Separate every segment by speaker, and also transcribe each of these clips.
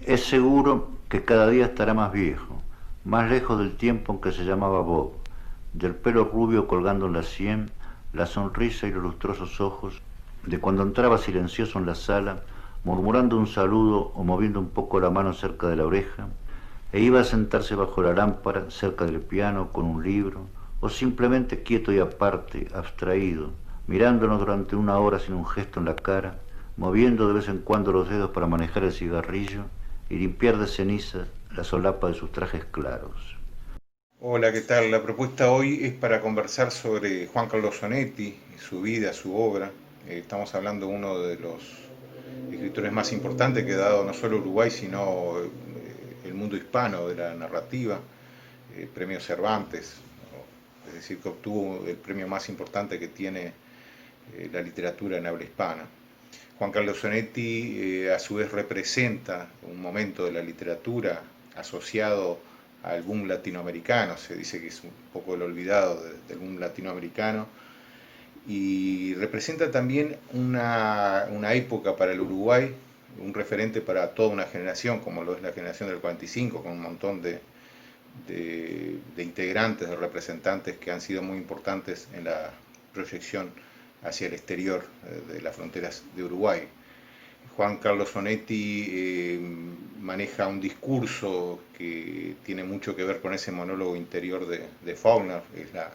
Speaker 1: Es seguro que cada día estará más viejo, más lejos del tiempo en que se llamaba Bob, del pelo rubio colgando en la sien, la sonrisa y los lustrosos ojos, de cuando entraba silencioso en la sala, murmurando un saludo o moviendo un poco la mano cerca de la oreja, e iba a sentarse bajo la lámpara, cerca del piano, con un libro, o simplemente quieto y aparte, abstraído, mirándonos durante una hora sin un gesto en la cara, moviendo de vez en cuando los dedos para manejar el cigarrillo y limpiar de ceniza la solapa de sus trajes claros.
Speaker 2: Hola, ¿qué tal? La propuesta hoy es para conversar sobre Juan Carlos Sonetti, su vida, su obra. Estamos hablando de uno de los escritores más importantes que ha dado no solo Uruguay, sino el mundo hispano de la narrativa, premio Cervantes, es decir, que obtuvo el premio más importante que tiene la literatura en habla hispana. Juan Carlos Sonetti a su vez representa un momento de la literatura asociado al boom latinoamericano, se dice que es un poco el olvidado del boom latinoamericano, y representa también una época para el Uruguay, un referente para toda una generación, como lo es la generación del 45, con un montón de integrantes, de representantes que han sido muy importantes en la proyección hacia el exterior de las fronteras de Uruguay. Juan Carlos Sonetti maneja un discurso que tiene mucho que ver con ese monólogo interior de Faulkner, es la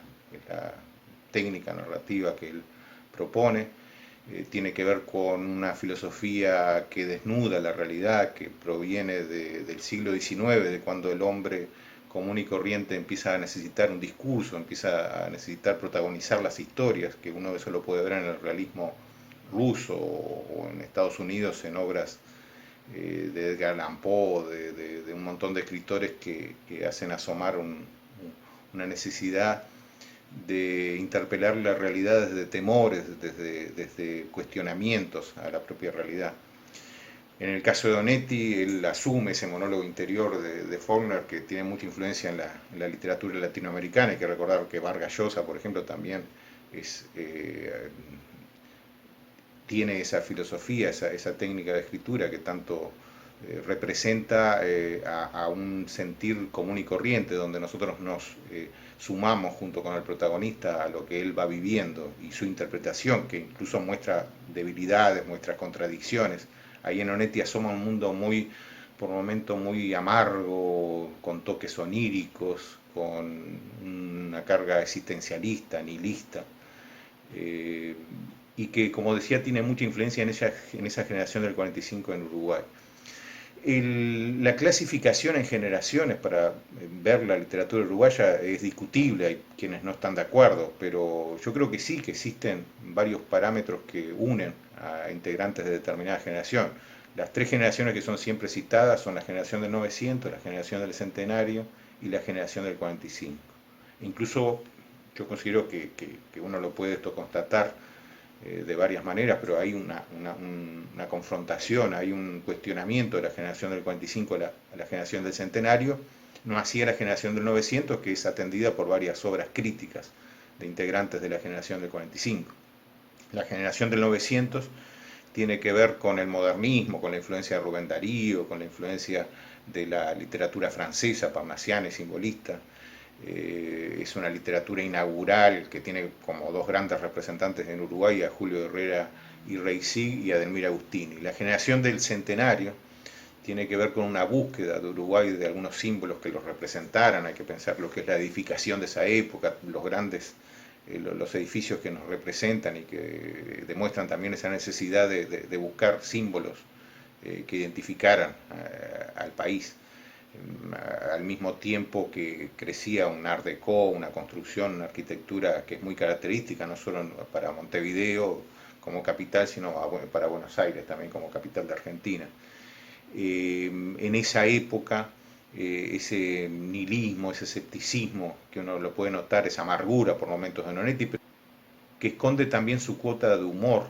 Speaker 2: técnica narrativa que él propone. Tiene que ver con una filosofía que desnuda la realidad, que proviene del siglo XIX, de cuando el hombre común y corriente empieza a necesitar un discurso, empieza a necesitar protagonizar las historias, que uno eso lo puede ver en el realismo ruso o en Estados Unidos en obras de Edgar Allan Poe, de un montón de escritores que hacen asomar una necesidad de interpelar la realidad desde temores, desde cuestionamientos a la propia realidad. En el caso de Donetti, él asume ese monólogo interior de Faulkner que tiene mucha influencia en la literatura latinoamericana. Hay que recordar que Vargas Llosa, por ejemplo, también es, tiene esa filosofía, esa técnica de escritura que tanto representa a un sentir común y corriente, donde nosotros nos sumamos junto con el protagonista a lo que él va viviendo y su interpretación, que incluso muestra debilidades, muestra contradicciones. Ahí en Onetti asoma un mundo muy, por momentos, muy amargo, con toques oníricos, con una carga existencialista, nihilista. Eh, y que, como decía, tiene mucha influencia en esa generación del 45 en Uruguay. La clasificación en generaciones para ver la literatura uruguaya es discutible, hay quienes no están de acuerdo, pero yo creo que sí, que existen varios parámetros que unen a integrantes de determinada generación. Las tres generaciones que son siempre citadas son la generación del 900, la generación del centenario y la generación del 45. Incluso yo considero que uno lo puede esto constatar de varias maneras, pero hay una confrontación, hay un cuestionamiento de la generación del 45 a la generación del centenario, no así a la generación del 900, que es atendida por varias obras críticas de integrantes de la generación del 45. La generación del 900 tiene que ver con el modernismo, con la influencia de Rubén Darío, con la influencia de la literatura francesa, parnasiana y simbolista. Es una literatura inaugural que tiene como dos grandes representantes en Uruguay, a Julio Herrera y Reisig y a Delmira Agustini. La generación del centenario tiene que ver con una búsqueda de Uruguay de algunos símbolos que los representaran. Hay que pensar lo que es la edificación de esa época, los grandes los edificios que nos representan y que demuestran también esa necesidad de buscar símbolos que identificaran al país, al mismo tiempo que crecía un art déco, una construcción, una arquitectura que es muy característica, no solo para Montevideo como capital, sino para Buenos Aires también como capital de Argentina. En esa época, ese nihilismo, ese escepticismo que uno lo puede notar, esa amargura por momentos de Nonetti, que esconde también su cuota de humor.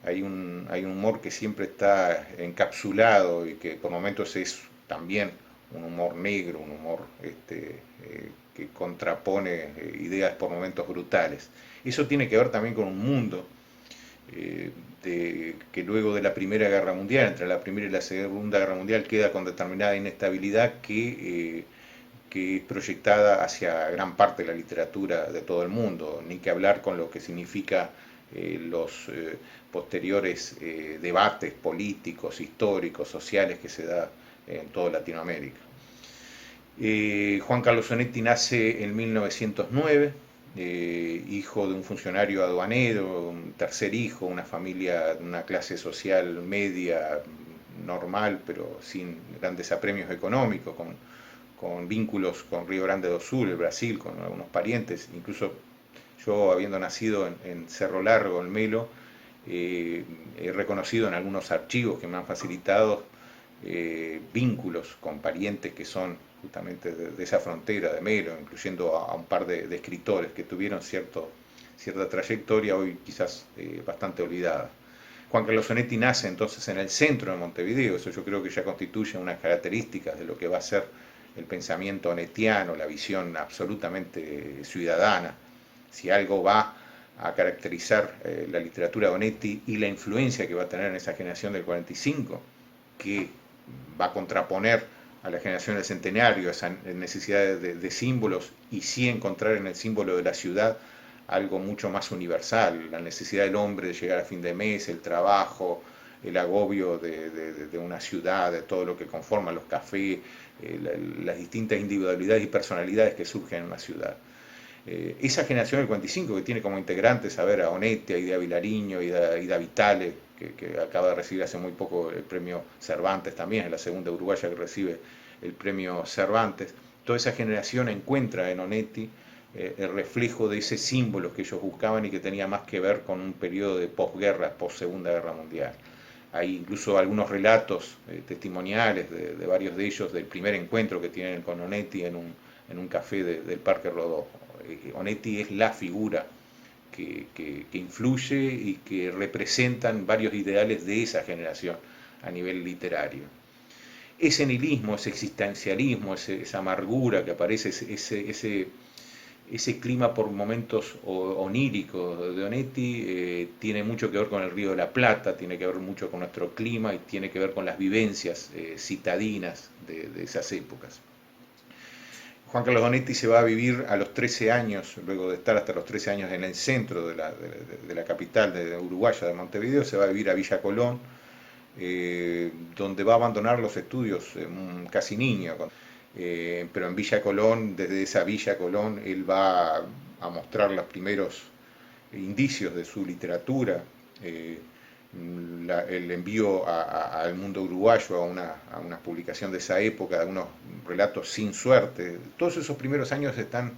Speaker 2: Hay un humor que siempre está encapsulado y que por momentos es también un humor negro, un humor que contrapone ideas por momentos brutales. Eso tiene que ver también con un mundo que luego de la Primera Guerra Mundial, entre la Primera y la Segunda Guerra Mundial, queda con determinada inestabilidad que es proyectada hacia gran parte de la literatura de todo el mundo, ni que hablar con lo que significa los posteriores debates políticos, históricos, sociales que se da en toda Latinoamérica. Juan Carlos Onetti nace en 1909, hijo de un funcionario aduanero, un tercer hijo, una familia de una clase social media, normal, pero sin grandes apremios económicos, con vínculos con Río Grande do Sul, el Brasil, con algunos parientes. Incluso yo, habiendo nacido en Cerro Largo, en Melo, he reconocido en algunos archivos que me han facilitado vínculos con parientes que son justamente de esa frontera de Melo, incluyendo a un par de escritores que tuvieron cierta trayectoria, hoy quizás bastante olvidada. Juan Carlos Onetti nace entonces en el centro de Montevideo, eso yo creo que ya constituye unas características de lo que va a ser el pensamiento onetiano, la visión absolutamente ciudadana. Si algo va a caracterizar la literatura de Onetti y la influencia que va a tener en esa generación del 45, que va a contraponer a la generación del centenario esa necesidad de símbolos, y sí encontrar en el símbolo de la ciudad algo mucho más universal, la necesidad del hombre de llegar a fin de mes, el trabajo, el agobio de una ciudad, de todo lo que conforma los cafés, las distintas individualidades y personalidades que surgen en una ciudad. Esa generación del 45, que tiene como integrantes a ver a Onetti, a Idea Vilariño, Ida Vitale, que acaba de recibir hace muy poco el premio Cervantes también, es la segunda uruguaya que recibe el premio Cervantes. Toda esa generación encuentra en Onetti el reflejo de ese símbolo que ellos buscaban y que tenía más que ver con un periodo de posguerra, post-Segunda Guerra Mundial. Hay incluso algunos relatos testimoniales de varios de ellos del primer encuentro que tienen con Onetti en un café del Parque Rodó. Onetti es la figura que influye y que representan varios ideales de esa generación a nivel literario. Ese nihilismo, ese existencialismo, esa amargura que aparece, ese clima por momentos onírico de Onetti tiene mucho que ver con el Río de la Plata, tiene que ver mucho con nuestro clima y tiene que ver con las vivencias citadinas de esas épocas. Juan Carlos Onetti se va a vivir a los 13 años, luego de estar hasta los 13 años en el centro de la capital de uruguaya, de Montevideo, se va a vivir a Villa Colón, donde va a abandonar los estudios casi niño. Pero en Villa Colón, desde esa Villa Colón, él va a mostrar los primeros indicios de su literatura, el envío al mundo uruguayo, a una publicación de esa época, de unos relatos sin suerte. Todos esos primeros años están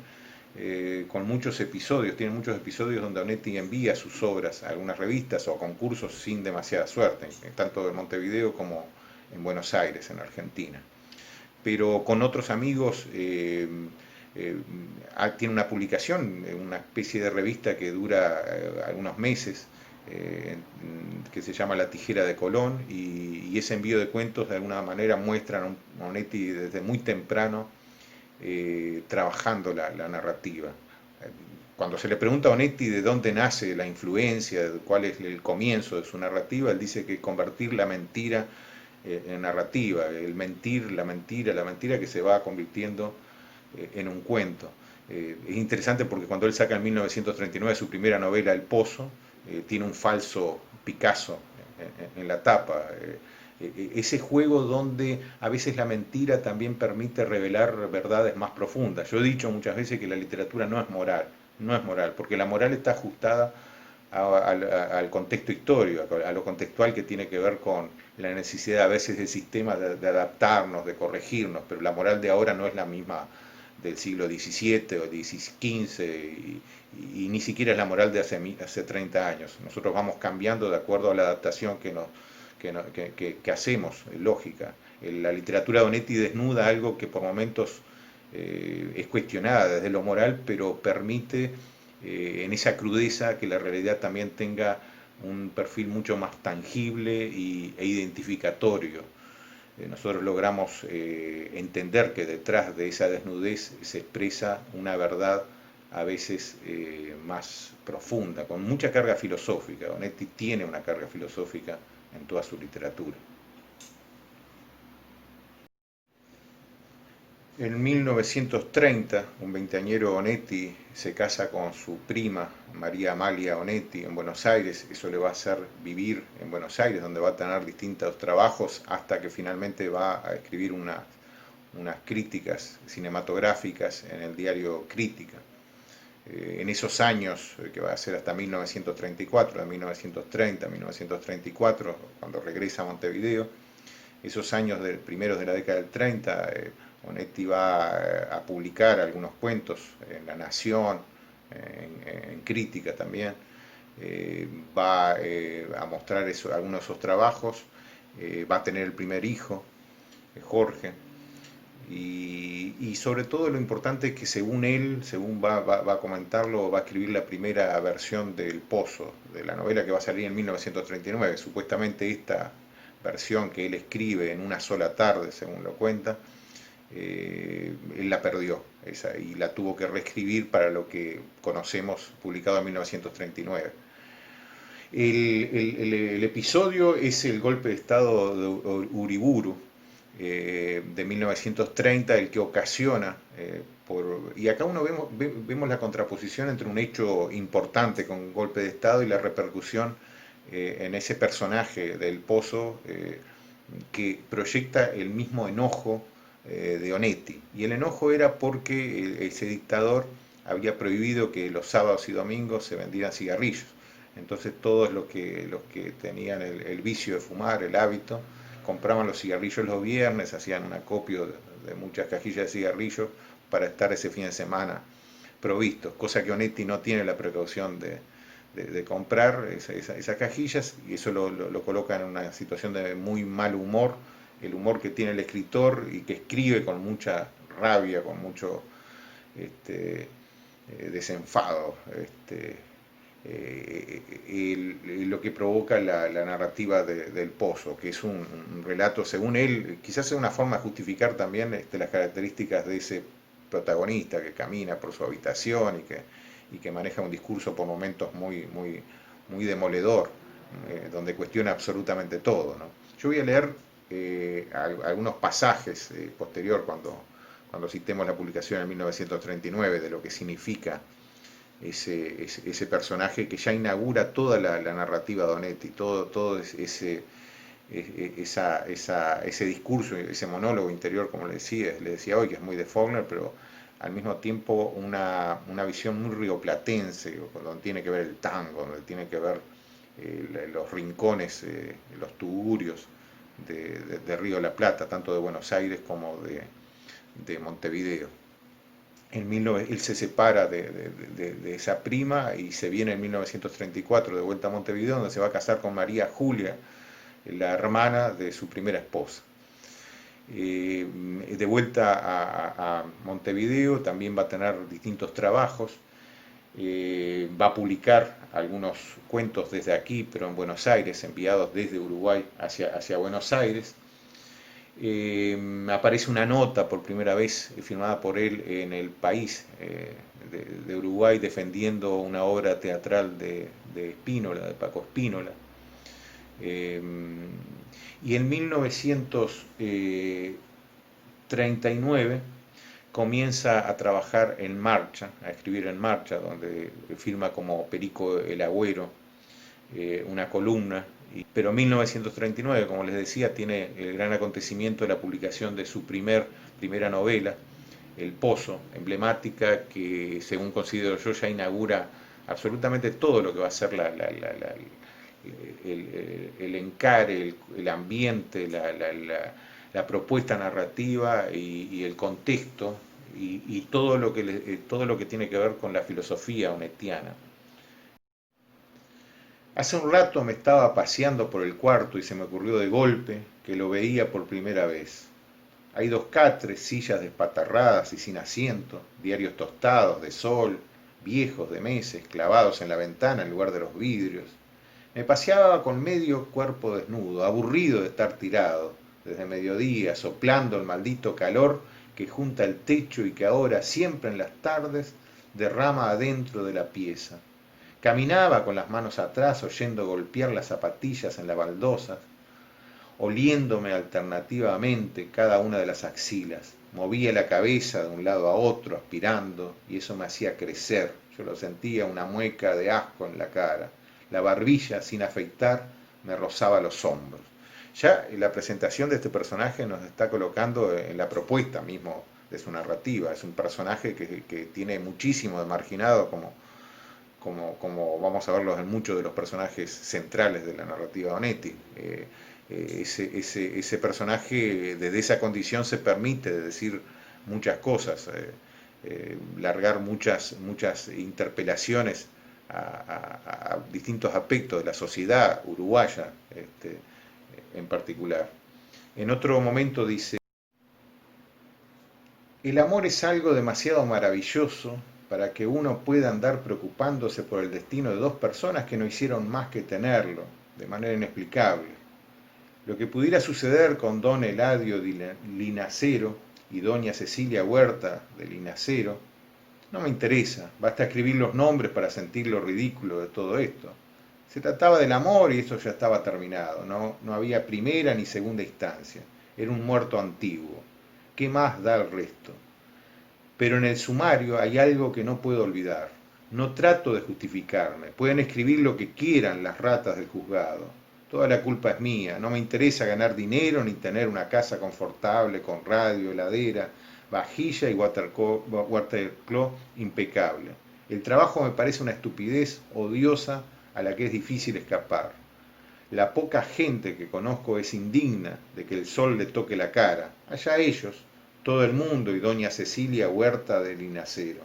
Speaker 2: con muchos episodios, tienen muchos episodios donde Onetti envía sus obras a algunas revistas o a concursos sin demasiada suerte, tanto en Montevideo como en Buenos Aires, en Argentina. Pero con otros amigos tiene una publicación, una especie de revista que dura algunos meses, que se llama La Tijera de Colón, y ese envío de cuentos de alguna manera muestran a Onetti desde muy temprano trabajando la narrativa. Cuando se le pregunta a Onetti de dónde nace la influencia, de cuál es el comienzo de su narrativa, él dice que convertir la mentira en narrativa, el mentir, la mentira que se va convirtiendo en un cuento. Es interesante porque cuando él saca en 1939 su primera novela, El Pozo, tiene un falso Picasso en la tapa. Ese juego donde a veces la mentira también permite revelar verdades más profundas. Yo he dicho muchas veces que la literatura no es moral, porque la moral está ajustada al contexto histórico, a lo contextual, que tiene que ver con la necesidad a veces del sistema de adaptarnos, de corregirnos, pero la moral de ahora no es la misma del siglo XVII o XV y ni siquiera es la moral de hace 30 años. Nosotros vamos cambiando de acuerdo a la adaptación que hacemos, lógica. La literatura de Onetti desnuda algo que por momentos es cuestionada desde lo moral, pero permite en esa crudeza que la realidad también tenga un perfil mucho más tangible e identificatorio. Nosotros logramos entender que detrás de esa desnudez se expresa una verdad a veces más profunda, con mucha carga filosófica. Onetti tiene una carga filosófica en toda su literatura. En 1930, un veinteañero Onetti se casa con su prima María Amalia Onetti en Buenos Aires. Eso le va a hacer vivir en Buenos Aires, donde va a tener distintos trabajos hasta que finalmente va a escribir unas críticas cinematográficas en el diario Crítica. En esos años, que va a ser hasta 1934, de 1930 a 1934, cuando regresa a Montevideo, esos años primeros de la década del 30, Onetti va a publicar algunos cuentos en La Nación, en Crítica también, va a mostrar algunos de esos trabajos, va a tener el primer hijo, Jorge, y sobre todo lo importante es que según él, según va a comentarlo, va a escribir la primera versión del Pozo, de la novela que va a salir en 1939. Supuestamente esta versión que él escribe en una sola tarde, según lo cuenta, él la perdió y la tuvo que reescribir para lo que conocemos publicado en 1939. El episodio es el golpe de estado de Uriburu, de 1930, el que ocasiona, y acá vemos la contraposición entre un hecho importante con un golpe de estado y la repercusión en ese personaje del Pozo, que proyecta el mismo enojo de Onetti. Y el enojo era porque ese dictador había prohibido que los sábados y domingos se vendieran cigarrillos. Entonces todos los que tenían el vicio de fumar, el hábito, compraban los cigarrillos los viernes, hacían un acopio de muchas cajillas de cigarrillos para estar ese fin de semana provistos, cosa que Onetti no tiene la precaución de comprar esas cajillas, y eso lo coloca en una situación de muy mal humor, el humor que tiene el escritor y que escribe con mucha rabia, con mucho desenfado, lo que provoca la narrativa del Pozo, que es un relato, según él, quizás sea una forma de justificar también las características de ese protagonista que camina por su habitación y que maneja un discurso por momentos muy demoledor, donde cuestiona absolutamente todo, ¿no? Yo voy a leer algunos pasajes posterior, cuando citemos la publicación en 1939, de lo que significa ese personaje que ya inaugura toda la narrativa de Onetti, todo ese discurso, ese monólogo interior, como le decía hoy, que es muy de Faulkner, pero al mismo tiempo una visión muy rioplatense, donde tiene que ver el tango, donde tiene que ver los rincones, los tugurios de Río de la Plata, tanto de Buenos Aires como de Montevideo. Él se separa de esa prima y se viene en 1934 de vuelta a Montevideo, donde se va a casar con María Julia, la hermana de su primera esposa. De vuelta a Montevideo también va a tener distintos trabajos, va a publicar algunos cuentos desde aquí, pero en Buenos Aires, enviados desde Uruguay hacia Buenos Aires. Aparece una nota por primera vez firmada por él en El País de Uruguay, defendiendo una obra teatral de Spínola, de Paco Spínola. Y en 1939 comienza a trabajar en Marcha, a escribir en Marcha, donde firma como Perico el Agüero una columna. Pero en 1939, como les decía, tiene el gran acontecimiento de la publicación de su primera novela, El Pozo, emblemática, que según considero yo ya inaugura absolutamente todo lo que va a ser el encare, el ambiente, la propuesta narrativa y el contexto y todo lo que tiene que ver con la filosofía onetiana. Hace un rato me estaba paseando por el cuarto y se me ocurrió de golpe que lo veía por primera vez. Hay 2 catres, sillas despatarradas y sin asiento, diarios tostados de sol, viejos de meses, clavados en la ventana en lugar de los vidrios. Me paseaba con medio cuerpo desnudo, aburrido de estar tirado, desde mediodía, soplando el maldito calor que junta el techo y que ahora, siempre en las tardes, de rama adentro de la pieza. Caminaba con las manos atrás, oyendo golpear las zapatillas en las baldosas, oliéndome alternativamente cada una de las axilas. Movía la cabeza de un lado a otro, aspirando, y eso me hacía crecer. Yo lo sentía, una mueca de asco en la cara. La barbilla, sin afeitar, me rozaba los hombros. Ya la presentación de este personaje nos está colocando en la propuesta mismo de su narrativa. Es un personaje que tiene muchísimo de marginado, como vamos a verlo en muchos de los personajes centrales de la narrativa de Onetti. Ese personaje desde esa condición se permite decir muchas cosas, largar muchas interpelaciones a distintos aspectos de la sociedad uruguaya en particular. En otro momento dice: el amor es algo demasiado maravilloso para que uno pueda andar preocupándose por el destino de dos personas que no hicieron más que tenerlo, de manera inexplicable. Lo que pudiera suceder con don Eladio Linacero y doña Cecilia Huerta de Linacero no me interesa, basta escribir los nombres para sentir lo ridículo de todo esto. Se trataba del amor y eso ya estaba terminado, no había primera ni segunda instancia, era un muerto antiguo. ¿Qué más da el resto? Pero en el sumario hay algo que no puedo olvidar. No trato de justificarme, pueden escribir lo que quieran las ratas del juzgado. Toda la culpa es mía, no me interesa ganar dinero ni tener una casa confortable con radio, heladera, vajilla y watercloak impecable. El trabajo me parece una estupidez odiosa a la que es difícil escapar. La poca gente que conozco es indigna de que el sol le toque la cara. Allá ellos, todo el mundo y doña Cecilia Huerta de Linacero.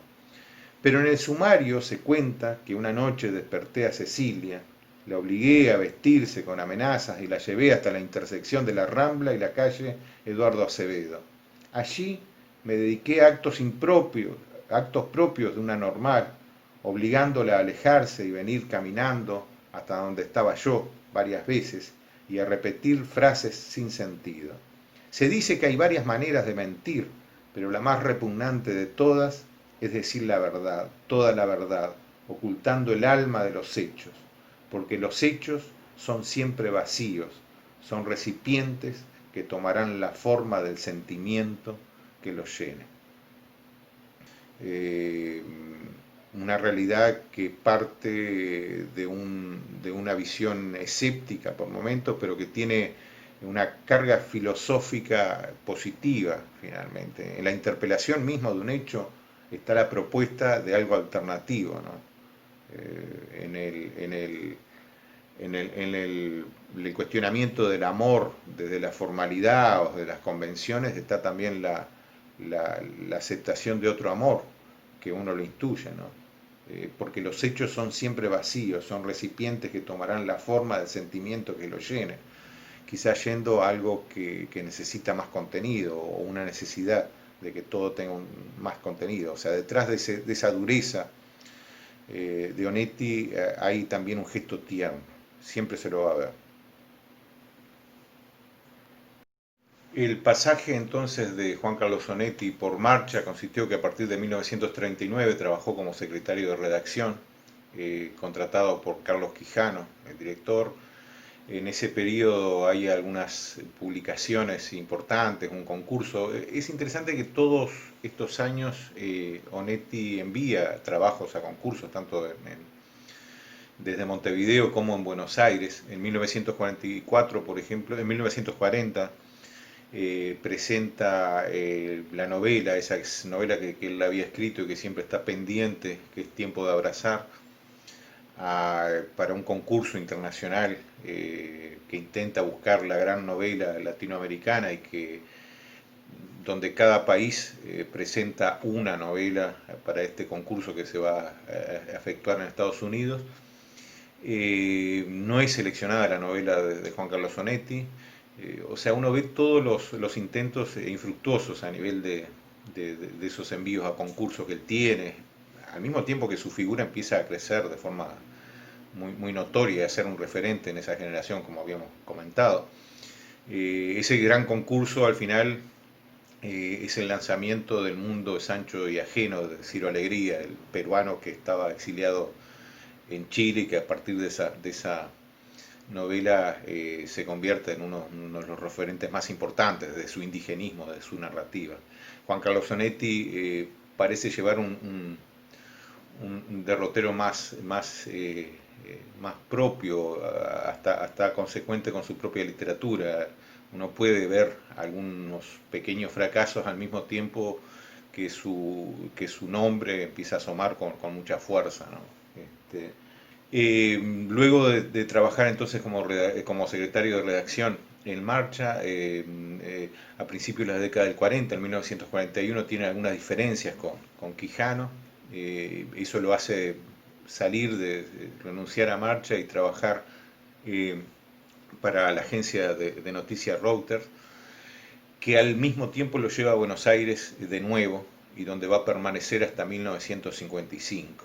Speaker 2: Pero en el sumario se cuenta que una noche desperté a Cecilia, la obligué a vestirse con amenazas y la llevé hasta la intersección de la Rambla y la calle Eduardo Acevedo. Allí me dediqué a actos propios de una normal, obligándola a alejarse y venir caminando hasta donde estaba yo varias veces y a repetir frases sin sentido. Se dice que hay varias maneras de mentir, pero la más repugnante de todas es decir la verdad, toda la verdad, ocultando el alma de los hechos, porque los hechos son siempre vacíos, son recipientes que tomarán la forma del sentimiento que los llene. Una realidad que parte de una visión escéptica por momentos, pero que tiene una carga filosófica positiva finalmente. En la interpelación misma de un hecho está la propuesta de algo alternativo, ¿no? En el cuestionamiento del amor desde la formalidad o de las convenciones está también la aceptación de otro amor que uno lo intuye, ¿no? Porque los hechos son siempre vacíos, son recipientes que tomarán la forma del sentimiento que lo llene, quizás yendo a algo que necesita más contenido o una necesidad de que todo tenga más contenido. O sea, detrás de esa dureza de Onetti hay también un gesto tierno, siempre se lo va a ver. El pasaje entonces de Juan Carlos Onetti por Marcha consistió que a partir de 1939 trabajó como secretario de redacción, contratado por Carlos Quijano, el director. En ese periodo hay algunas publicaciones importantes, un concurso. Es interesante que todos estos años Onetti envía trabajos a concursos, tanto desde Montevideo como en Buenos Aires. En 1944, por ejemplo, en 1940 presenta la novela, esa novela que él había escrito y que siempre está pendiente, que es Tiempo de Abrazar, para un concurso internacional que intenta buscar la gran novela latinoamericana y donde cada país presenta una novela para este concurso que se va a efectuar en Estados Unidos. No es seleccionada la novela de Juan Carlos Onetti, o sea, uno ve todos los intentos infructuosos a nivel de esos envíos a concursos que él tiene, al mismo tiempo que su figura empieza a crecer de forma muy notoria, a ser un referente en esa generación, como habíamos comentado. Ese gran concurso al final es el lanzamiento del mundo es ancho y ajeno de Ciro Alegría, el peruano que estaba exiliado en Chile y que a partir de esa novela se convierte en uno de los referentes más importantes de su indigenismo, de su narrativa. Juan Carlos Onetti parece llevar un derrotero más propio, hasta consecuente con su propia literatura. Uno puede ver algunos pequeños fracasos al mismo tiempo que su nombre empieza a asomar con mucha fuerza, ¿no? Luego de trabajar entonces como secretario de redacción en Marcha, a principios de la década del 40, en 1941, tiene algunas diferencias con Quijano. Eso lo hace salir renunciar a Marcha y trabajar para la agencia de noticias Reuters, que al mismo tiempo lo lleva a Buenos Aires de nuevo y donde va a permanecer hasta 1955.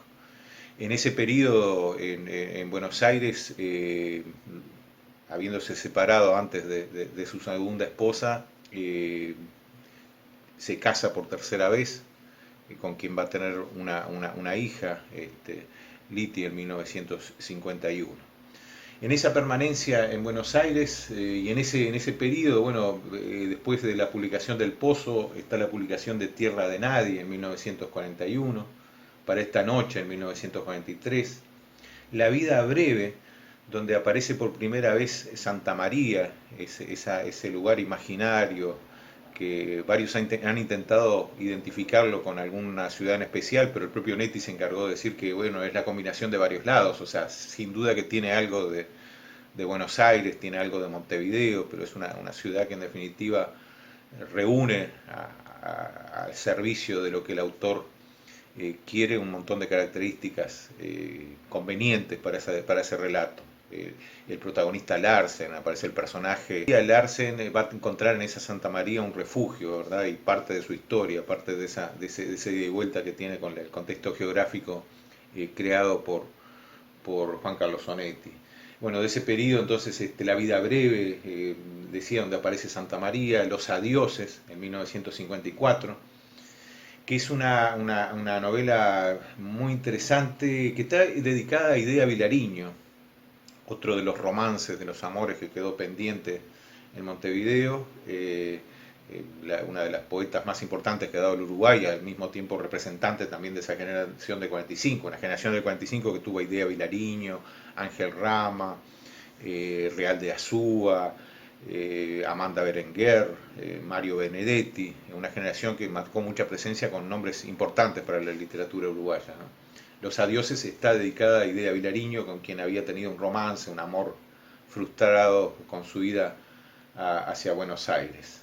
Speaker 2: En ese periodo en Buenos Aires, habiéndose separado antes de su segunda esposa, se casa por tercera vez, con quien va a tener una hija, Liti, en 1951. En esa permanencia en Buenos Aires y en ese periodo, bueno, después de la publicación del Pozo, está la publicación de Tierra de Nadie en 1941, Para esta noche en 1943, La vida breve, donde aparece por primera vez Santa María, ese lugar imaginario que varios han intentado identificarlo con alguna ciudad en especial, pero el propio Netti se encargó de decir que bueno, es la combinación de varios lados, o sea, sin duda que tiene algo de Buenos Aires, tiene algo de Montevideo, pero es una ciudad que en definitiva reúne al servicio de lo que el autor quiere un montón de características convenientes para ese relato. El protagonista Larsen, aparece el personaje. Larsen va a encontrar en esa Santa María un refugio, ¿verdad? Y parte de su historia, parte de ese ida y vuelta que tiene con el contexto geográfico creado por Juan Carlos Onetti. Bueno, de ese periodo entonces La vida breve, decía, donde aparece Santa María, Los adioses, en 1954, que es una novela muy interesante, que está dedicada a Idea Vilariño, otro de los romances, de los amores que quedó pendiente en Montevideo, una de las poetas más importantes que ha dado el Uruguay, al mismo tiempo representante también de esa generación de 45, una generación del 45 que tuvo a Idea Vilariño, Ángel Rama, Real de Azúa, Amanda Berenguer, Mario Benedetti, una generación que marcó mucha presencia con nombres importantes para la literatura uruguaya, ¿no? Los adioses está dedicada a Idea Vilariño, con quien había tenido un romance, un amor frustrado con su ida hacia Buenos Aires.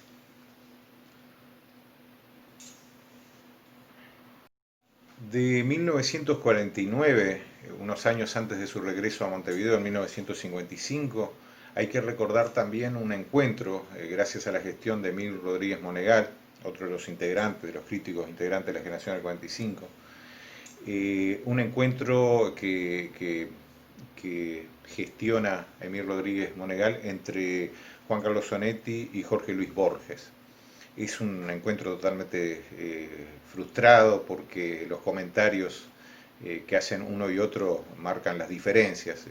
Speaker 2: De 1949, unos años antes de su regreso a Montevideo en 1955, hay que recordar también un encuentro, gracias a la gestión de Emil Rodríguez Monegal, otro de los integrantes, de los críticos integrantes de la generación del 45, un encuentro que gestiona Emil Rodríguez Monegal entre Juan Carlos Onetti y Jorge Luis Borges. Es un encuentro totalmente frustrado porque los comentarios que hacen uno y otro marcan las diferencias.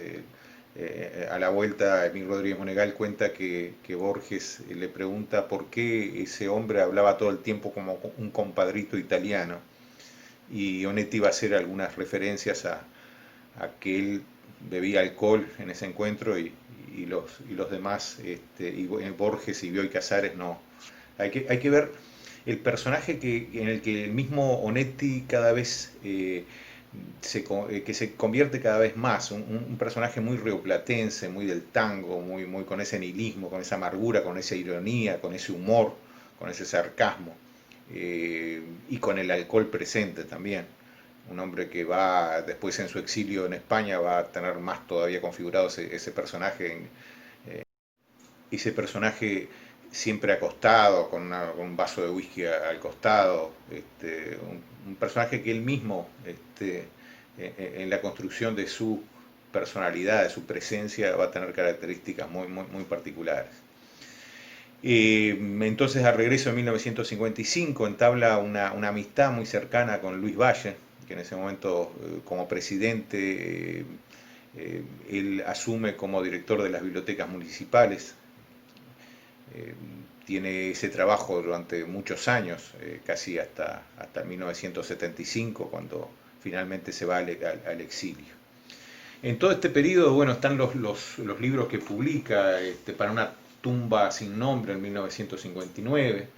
Speaker 2: A la vuelta, Emil Rodríguez Monegal cuenta que Borges le pregunta por qué ese hombre hablaba todo el tiempo como un compadrito italiano, y Onetti va a hacer algunas referencias a que él bebía alcohol en ese encuentro y los demás, y Borges y Bioy Casares no. Hay que ver el personaje en el que el mismo Onetti cada vez que se convierte cada vez más, un personaje muy rioplatense, muy del tango, muy con ese nihilismo, con esa amargura, con esa ironía, con ese humor, con ese sarcasmo, y con el alcohol presente también. Un hombre que va después en su exilio en España va a tener más todavía configurado ese personaje, siempre acostado, con un vaso de whisky al costado, un personaje que él mismo, en la construcción de su personalidad, de su presencia, va a tener características muy particulares. Entonces, al regreso en 1955, entabla una amistad muy cercana con Luis Valle, que en ese momento, como presidente, él asume como director de las bibliotecas municipales. Eh, Tiene ese trabajo durante muchos años, casi hasta 1975, cuando finalmente se va al exilio. En todo este periodo, bueno, están los libros que publica, Para una tumba sin nombre en 1959,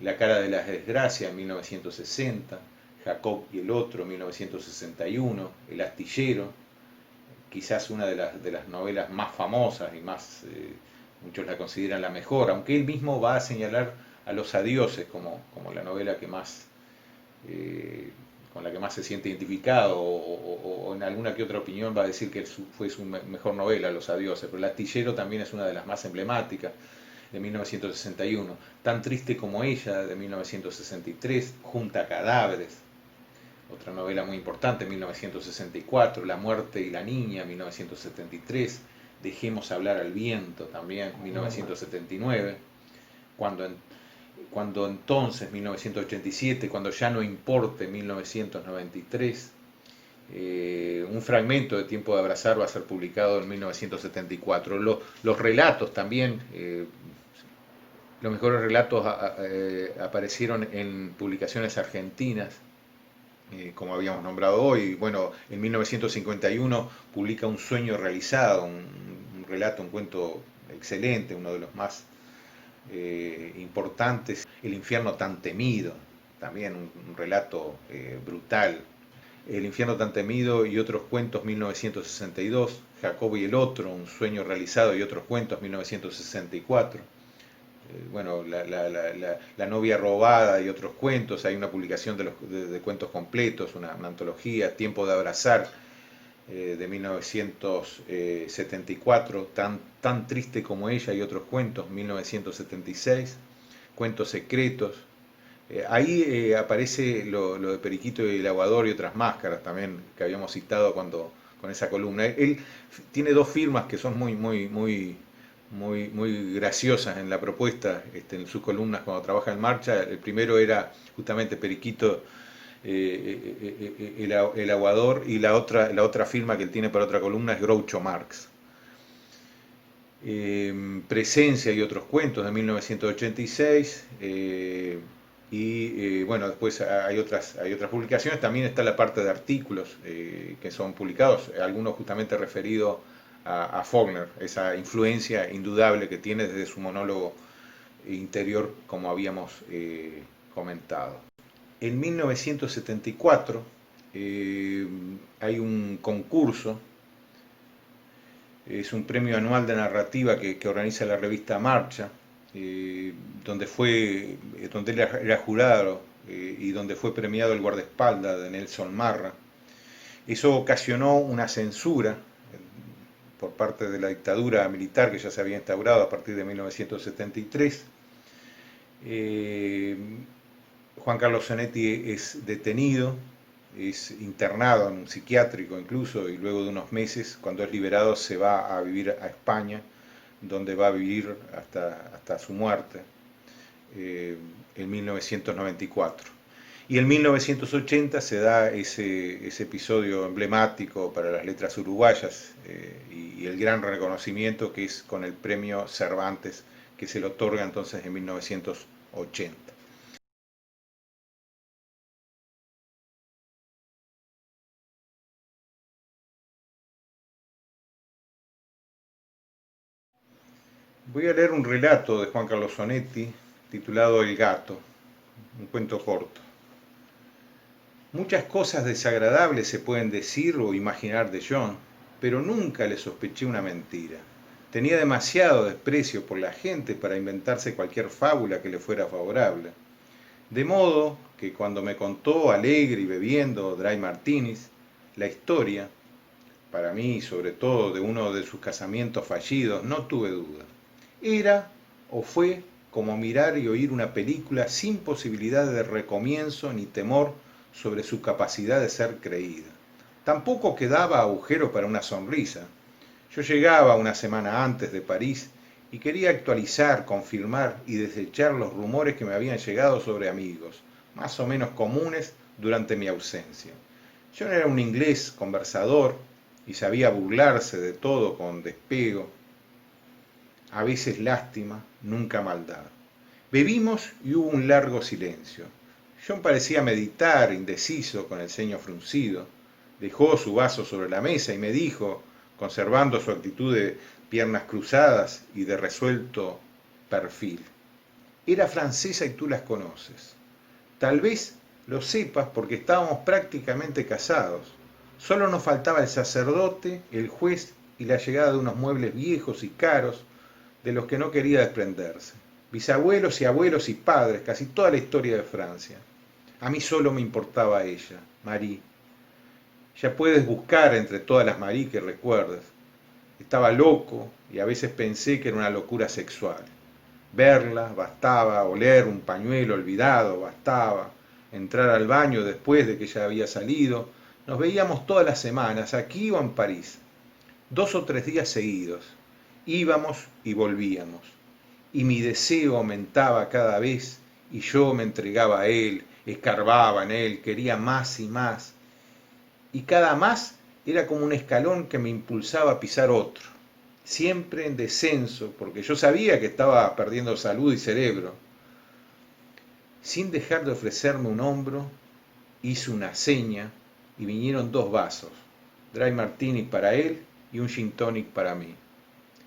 Speaker 2: La cara de la desgracia en 1960, Jacob y el otro en 1961, El astillero, quizás una de las novelas más famosas y más, muchos la consideran la mejor, aunque él mismo va a señalar a Los adioses como la novela que más, eh, con la que más se siente identificado, o en alguna que otra opinión va a decir que fue su mejor novela, Los adioses, pero El astillero también es una de las más emblemáticas, de 1961, Tan triste como ella, de 1963, Junta cadáveres, otra novela muy importante, 1964, La muerte y la niña, 1973, Dejemos hablar al viento, también 1979, cuando, cuando entonces, 1987, cuando ya no importe, 1993, un fragmento de Tiempo de abrazar va a ser publicado en 1974. Los relatos también, los mejores relatos aparecieron en publicaciones argentinas, como habíamos nombrado hoy. Bueno, en 1951 publica Un sueño realizado, un relato, un cuento excelente, uno de los más importantes, El infierno tan temido, también un relato brutal. El infierno tan temido y otros cuentos, 1962, Jacobo y el otro, Un sueño realizado y otros cuentos, 1964. Bueno, la novia robada y otros cuentos, hay una publicación de cuentos completos, una antología, Tiempo de abrazar, de 1974, tan triste como ella y otros cuentos, 1976, Cuentos secretos. Ahí aparece lo de Periquito y el aguador y otras máscaras también, que habíamos citado con esa columna. Él tiene dos firmas que son muy graciosas en la propuesta, en sus columnas cuando trabaja en marcha. El primero era justamente Periquito, el aguador, y la otra firma que él tiene para otra columna es Groucho Marx. Presencia y otros cuentos, de 1986, bueno, después hay otras publicaciones. También está la parte de artículos que son publicados, algunos justamente referidos a Faulkner, esa influencia indudable que tiene desde su monólogo interior, como habíamos comentado. En 1974 hay un concurso, es un premio anual de narrativa que organiza la revista Marcha, donde él era jurado, y donde fue premiado El guardaespaldas de Nelson Marra. Eso ocasionó una censura por parte de la dictadura militar que ya se había instaurado a partir de 1973. Juan Carlos Zanetti es detenido, es internado en un psiquiátrico incluso, y luego de unos meses, cuando es liberado, se va a vivir a España, donde va a vivir hasta su muerte, en 1994. Y en 1980 se da ese episodio emblemático para las letras uruguayas, y el gran reconocimiento que es con el premio Cervantes, que se le otorga entonces en 1980. Voy a leer un relato de Juan Carlos Zanetti titulado El gato, un cuento corto. Muchas cosas desagradables se pueden decir o imaginar de John, pero nunca le sospeché una mentira. Tenía demasiado desprecio por la gente para inventarse cualquier fábula que le fuera favorable. De modo que cuando me contó, alegre y bebiendo dry martinis, la historia, para mí sobre todo de uno de sus casamientos fallidos, no tuve duda. Era o fue como mirar y oír una película sin posibilidad de recomienzo ni temor sobre su capacidad de ser creída. Tampoco quedaba agujero para una sonrisa. Yo llegaba una semana antes de París y quería actualizar, confirmar y desechar los rumores que me habían llegado sobre amigos, más o menos comunes durante mi ausencia. Yo no era un inglés conversador y sabía burlarse de todo con despego, a veces lástima, nunca maldad. Bebimos y hubo un largo silencio. John parecía meditar, indeciso, con el ceño fruncido. Dejó su vaso sobre la mesa y me dijo, conservando su actitud de piernas cruzadas y de resuelto perfil: era francesa y tú las conoces. Tal vez lo sepas porque estábamos prácticamente casados. Solo nos faltaba el sacerdote, el juez y la llegada de unos muebles viejos y caros de los que no quería desprenderse. Bisabuelos y abuelos y padres, casi toda la historia de Francia. A mí solo me importaba ella, Marie. Ya puedes buscar entre todas las Marie que recuerdes. Estaba loco y a veces pensé que era una locura sexual. Verla bastaba, oler un pañuelo olvidado bastaba, entrar al baño después de que ya había salido. Nos veíamos todas las semanas, aquí o en París, 2 o 3 días seguidos. Íbamos y volvíamos. Y mi deseo aumentaba cada vez y yo me entregaba a él, escarbaba en él, quería más y más. Y cada más era como un escalón que me impulsaba a pisar otro, siempre en descenso, porque yo sabía que estaba perdiendo salud y cerebro. Sin dejar de ofrecerme un hombro, hice una seña y vinieron 2 vasos, dry martini para él y un gin tonic para mí.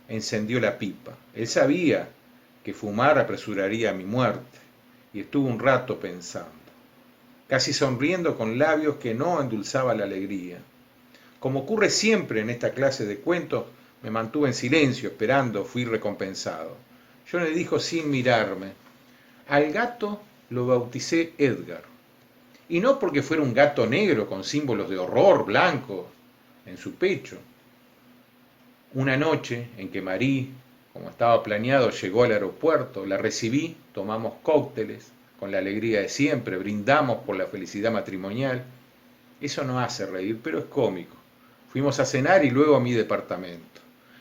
Speaker 2: Encendió la pipa. Él sabía que fumar apresuraría mi muerte y estuvo un rato pensando, casi sonriendo con labios que no endulzaban la alegría. Como ocurre siempre en esta clase de cuentos, me mantuve en silencio, esperando, fui recompensado. Yo le dijo sin mirarme: al gato lo bauticé Edgar. Y no porque fuera un gato negro con símbolos de horror blancos en su pecho. Una noche en que Marie, como estaba planeado, llegó al aeropuerto, la recibí, tomamos cócteles, con la alegría de siempre, brindamos por la felicidad matrimonial. Eso no hace reír, pero es cómico. Fuimos a cenar y luego a mi departamento.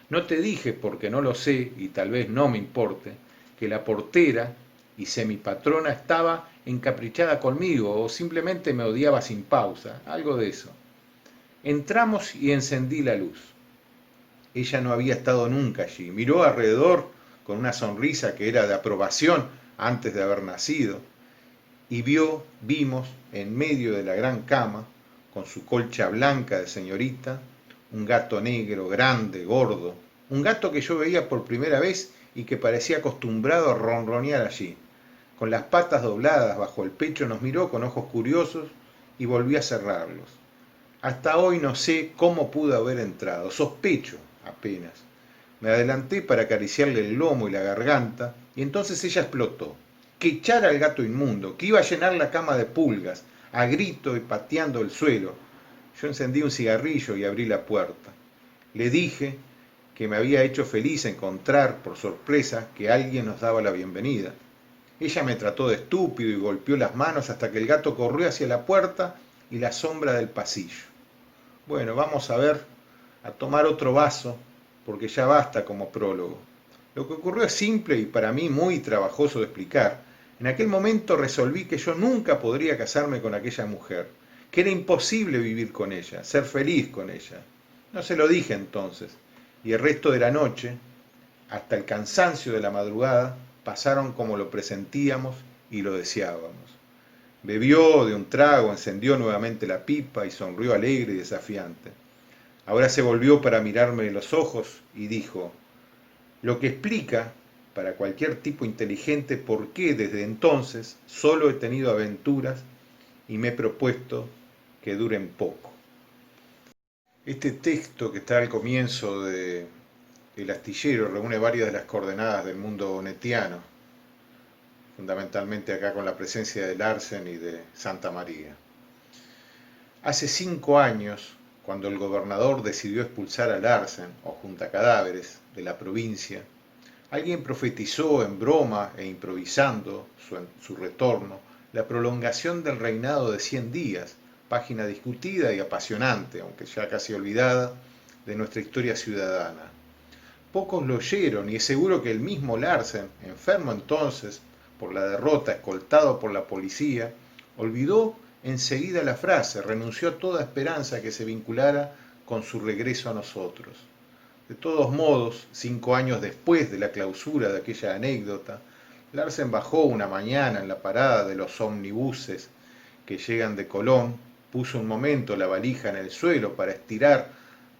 Speaker 2: No te dije, porque no lo sé y tal vez no me importe, que la portera y semipatrona estaba encaprichada conmigo o simplemente me odiaba sin pausa, algo de eso. Entramos y encendí la luz. Ella no había estado nunca allí. Miró alrededor con una sonrisa que era de aprobación antes de haber nacido y vimos en medio de la gran cama, con su colcha blanca de señorita, un gato negro, grande, gordo, un gato que yo veía por primera vez y que parecía acostumbrado a ronronear allí. Con las patas dobladas bajo el pecho nos miró con ojos curiosos y volvió a cerrarlos. Hasta hoy no sé cómo pudo haber entrado, sospecho apenas. Me adelanté para acariciarle el lomo y la garganta y entonces ella explotó: que echara al gato inmundo, que iba a llenar la cama de pulgas, a grito y pateando el suelo. Yo encendí un cigarrillo y abrí la puerta. Le dije que me había hecho feliz encontrar, por sorpresa, que alguien nos daba la bienvenida. Ella me trató de estúpido y golpeó las manos hasta que el gato corrió hacia la puerta y la sombra del pasillo. Bueno, vamos a ver, a tomar otro vaso, porque ya basta como prólogo. Lo que ocurrió es simple y para mí muy trabajoso de explicar. En aquel momento resolví que yo nunca podría casarme con aquella mujer, que era imposible vivir con ella, ser feliz con ella. No se lo dije entonces, y el resto de la noche, hasta el cansancio de la madrugada, pasaron como lo presentíamos y lo deseábamos. Bebió de un trago, encendió nuevamente la pipa y sonrió alegre y desafiante. Ahora se volvió para mirarme en los ojos y dijo: lo que explica para cualquier tipo inteligente por qué desde entonces solo he tenido aventuras y me he propuesto que duren poco. Este texto que está al comienzo de El astillero reúne varias de las coordenadas del mundo onetiano, fundamentalmente acá con la presencia de Larsen y de Santa María. Hace 5 años, cuando el gobernador decidió expulsar a Larsen, o Junta Cadáveres, de la provincia, alguien profetizó en broma e improvisando su retorno la prolongación del reinado de 100 días, página discutida y apasionante, aunque ya casi olvidada, de nuestra historia ciudadana. Pocos lo oyeron y es seguro que el mismo Larsen, enfermo entonces por la derrota, escoltado por la policía, olvidó enseguida la frase, renunció a toda esperanza que se vinculara con su regreso a nosotros. De todos modos, 5 años después de la clausura de aquella anécdota, Larsen bajó una mañana en la parada de los omnibuses que llegan de Colón, puso un momento la valija en el suelo para estirar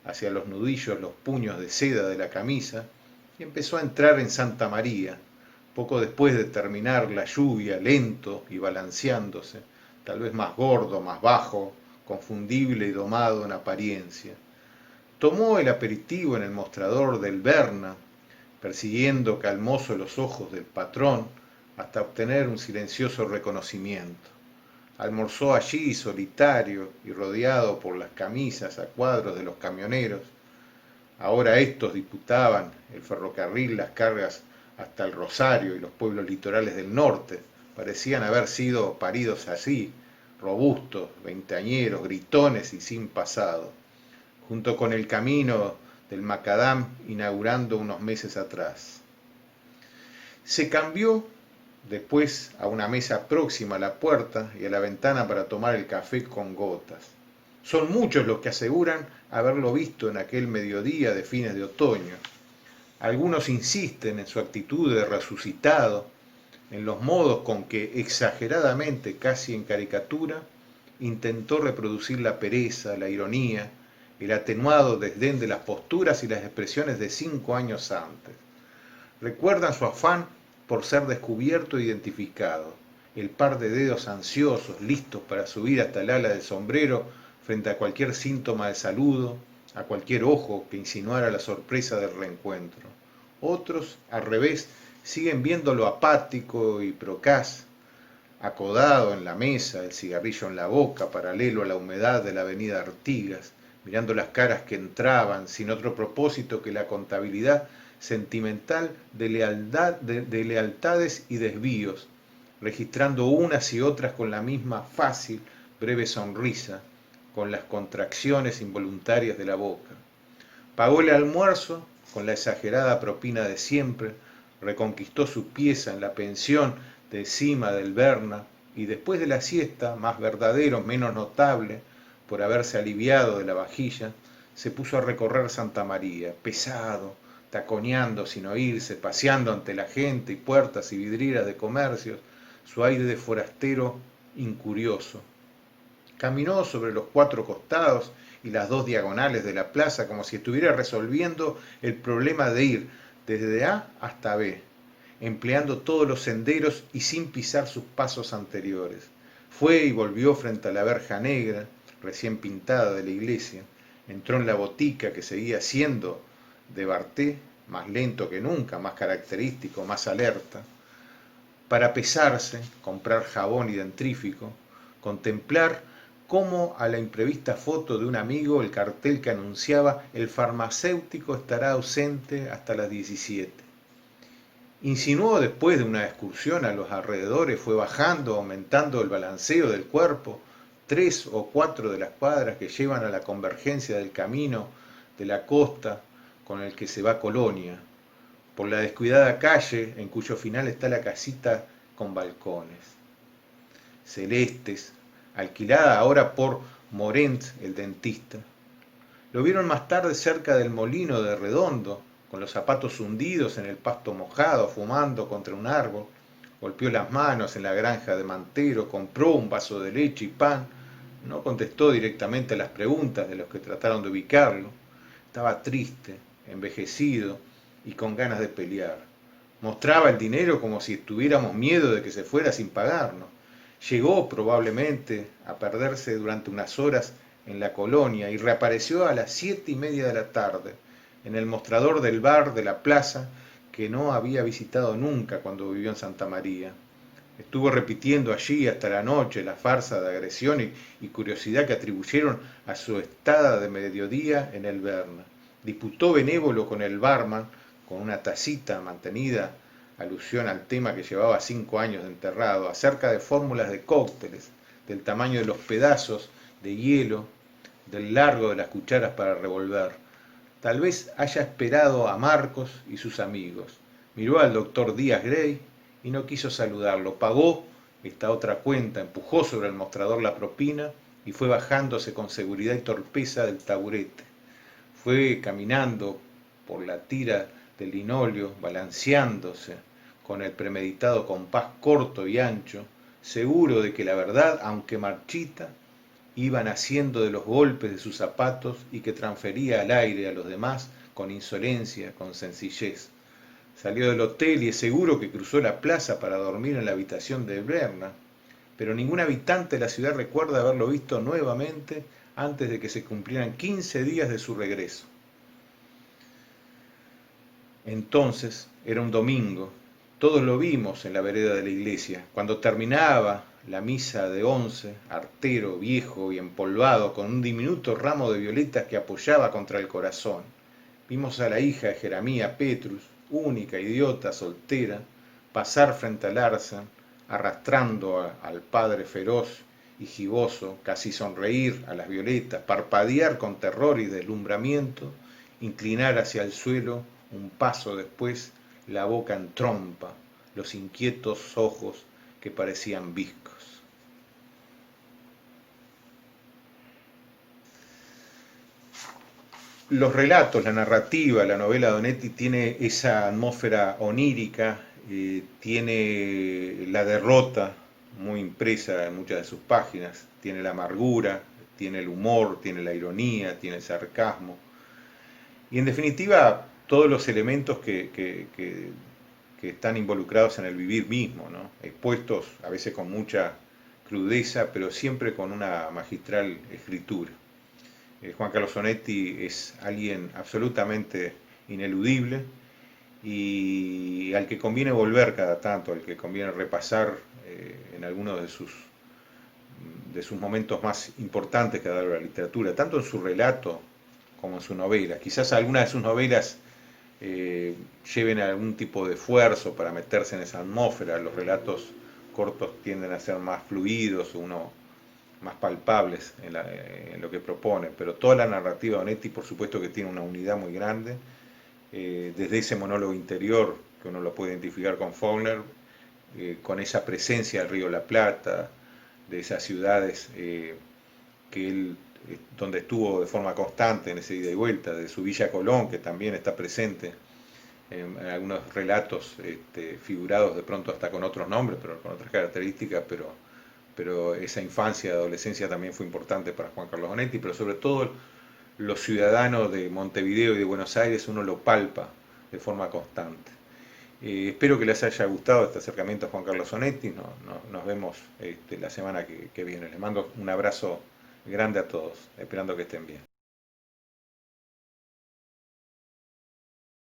Speaker 2: hacia los nudillos los puños de seda de la camisa y empezó a entrar en Santa María, poco después de terminar la lluvia, lento y balanceándose, tal vez más gordo, más bajo, confundible y domado en apariencia. Tomó el aperitivo en el mostrador del Berna, persiguiendo calmoso los ojos del patrón hasta obtener un silencioso reconocimiento. Almorzó allí solitario y rodeado por las camisas a cuadros de los camioneros. Ahora estos disputaban el ferrocarril, las cargas hasta el Rosario y los pueblos litorales del norte. Parecían haber sido paridos así, robustos, veinteañeros, gritones y sin pasado, junto con el camino del macadam inaugurando unos meses atrás. Se cambió después a una mesa próxima a la puerta y a la ventana para tomar el café con gotas. Son muchos los que aseguran haberlo visto en aquel mediodía de fines de otoño. Algunos insisten en su actitud de resucitado, en los modos con que, exageradamente, casi en caricatura, intentó reproducir la pereza, la ironía, el atenuado desdén de las posturas y las expresiones de 5 años antes. Recuerdan su afán por ser descubierto e identificado, el par de dedos ansiosos, listos para subir hasta el ala del sombrero frente a cualquier síntoma de saludo, a cualquier ojo que insinuara la sorpresa del reencuentro. Otros, al revés, siguen viéndolo apático y procaz, acodado en la mesa, el cigarrillo en la boca, paralelo a la humedad de la avenida Artigas, mirando las caras que entraban, sin otro propósito que la contabilidad sentimental de lealtades y desvíos, registrando unas y otras con la misma fácil, breve sonrisa, con las contracciones involuntarias de la boca. Pagó el almuerzo con la exagerada propina de siempre, reconquistó su pieza en la pensión de cima del Berna y después de la siesta, más verdadero, menos notable, por haberse aliviado de la vajilla, se puso a recorrer Santa María, pesado, taconeando sin oírse, paseando ante la gente y puertas y vidrieras de comercios, su aire de forastero incurioso. Caminó sobre los 4 costados y las 2 diagonales de la plaza como si estuviera resolviendo el problema de ir desde A hasta B, empleando todos los senderos y sin pisar sus pasos anteriores. Fue y volvió frente a la verja negra, recién pintada de la iglesia, entró en la botica que seguía siendo de Barté, más lento que nunca, más característico, más alerta, para pesarse, comprar jabón y dentrífico, contemplar cómo a la imprevista foto de un amigo el cartel que anunciaba el farmacéutico estará ausente hasta las 17. Insinuó después de una excursión a los alrededores, fue bajando, aumentando el balanceo del cuerpo, 3 o 4 de las cuadras que llevan a la convergencia del camino de la costa con el que se va a Colonia, por la descuidada calle en cuyo final está la casita con balcones celestes, alquilada ahora por Morent, el dentista. Lo vieron más tarde cerca del molino de Redondo, con los zapatos hundidos en el pasto mojado, fumando contra un árbol. Golpeó las manos en la granja de Mantero, compró un vaso de leche y pan. No contestó directamente a las preguntas de los que trataron de ubicarlo. Estaba triste, envejecido y con ganas de pelear. Mostraba el dinero como si tuviéramos miedo de que se fuera sin pagarnos. Llegó probablemente a perderse durante unas horas en la colonia y reapareció a las 7:30 de la tarde en el mostrador del bar de la plaza que no había visitado nunca cuando vivió en Santa María. Estuvo repitiendo allí hasta la noche la farsa de agresión y curiosidad que atribuyeron a su estada de mediodía en el Berna. Disputó benévolo con el barman, con una tacita mantenida alusión al tema que llevaba 5 años de enterrado, acerca de fórmulas de cócteles, del tamaño de los pedazos de hielo, del largo de las cucharas para revolver. Tal vez haya esperado a Marcos y sus amigos. Miró al doctor Díaz Grey y no quiso saludarlo. Pagó esta otra cuenta, empujó sobre el mostrador la propina y fue bajándose con seguridad y torpeza del taburete. Fue caminando por la tira del linóleo, balanceándose con el premeditado compás corto y ancho, seguro de que la verdad, aunque marchita, iba naciendo de los golpes de sus zapatos y que transfería al aire a los demás con insolencia, con sencillez. Salió del hotel y es seguro que cruzó la plaza para dormir en la habitación de Berna, pero ningún habitante de la ciudad recuerda haberlo visto nuevamente antes de que se cumplieran 15 días de su regreso. Entonces, era un domingo, todos lo vimos en la vereda de la iglesia. Cuando terminaba la misa de 11, artero, viejo y empolvado, con un diminuto ramo de violetas que apoyaba contra el corazón, vimos a la hija de Jeremía Petrus, única, idiota, soltera, pasar frente al Arsan, arrastrando al padre feroz y giboso, casi sonreír a las violetas, parpadear con terror y deslumbramiento, inclinar hacia el suelo un paso después, la boca en trompa, los inquietos ojos que parecían viscos. Los relatos, la narrativa, la novela de Onetti tiene esa atmósfera onírica, tiene la derrota muy impresa en muchas de sus páginas, tiene la amargura, tiene el humor, tiene la ironía, tiene el sarcasmo. Y en definitiva, todos los elementos que están involucrados en el vivir mismo, ¿no? Expuestos a veces con mucha crudeza, pero siempre con una magistral escritura. Juan Carlos Onetti es alguien absolutamente ineludible y al que conviene volver cada tanto, al que conviene repasar en algunos de sus momentos más importantes que ha dado la literatura, tanto en su relato como en su novela. Quizás algunas de sus novelas lleven algún tipo de esfuerzo para meterse en esa atmósfera. Los relatos cortos tienden a ser más fluidos, más palpables en lo que propone, pero toda la narrativa de Onetti por supuesto que tiene una unidad muy grande, desde ese monólogo interior que uno lo puede identificar con Faulkner, con esa presencia del río La Plata, de esas ciudades que él donde estuvo de forma constante en ese ida y vuelta, de su Villa Colón, que también está presente en algunos relatos figurados de pronto hasta con otros nombres, pero con otras características, pero esa infancia y adolescencia también fue importante para Juan Carlos Onetti, pero sobre todo los ciudadanos de Montevideo y de Buenos Aires uno lo palpa de forma constante. Espero que les haya gustado este acercamiento a Juan Carlos Onetti, nos vemos la semana que viene. Les mando un abrazo grande a todos, esperando que estén bien.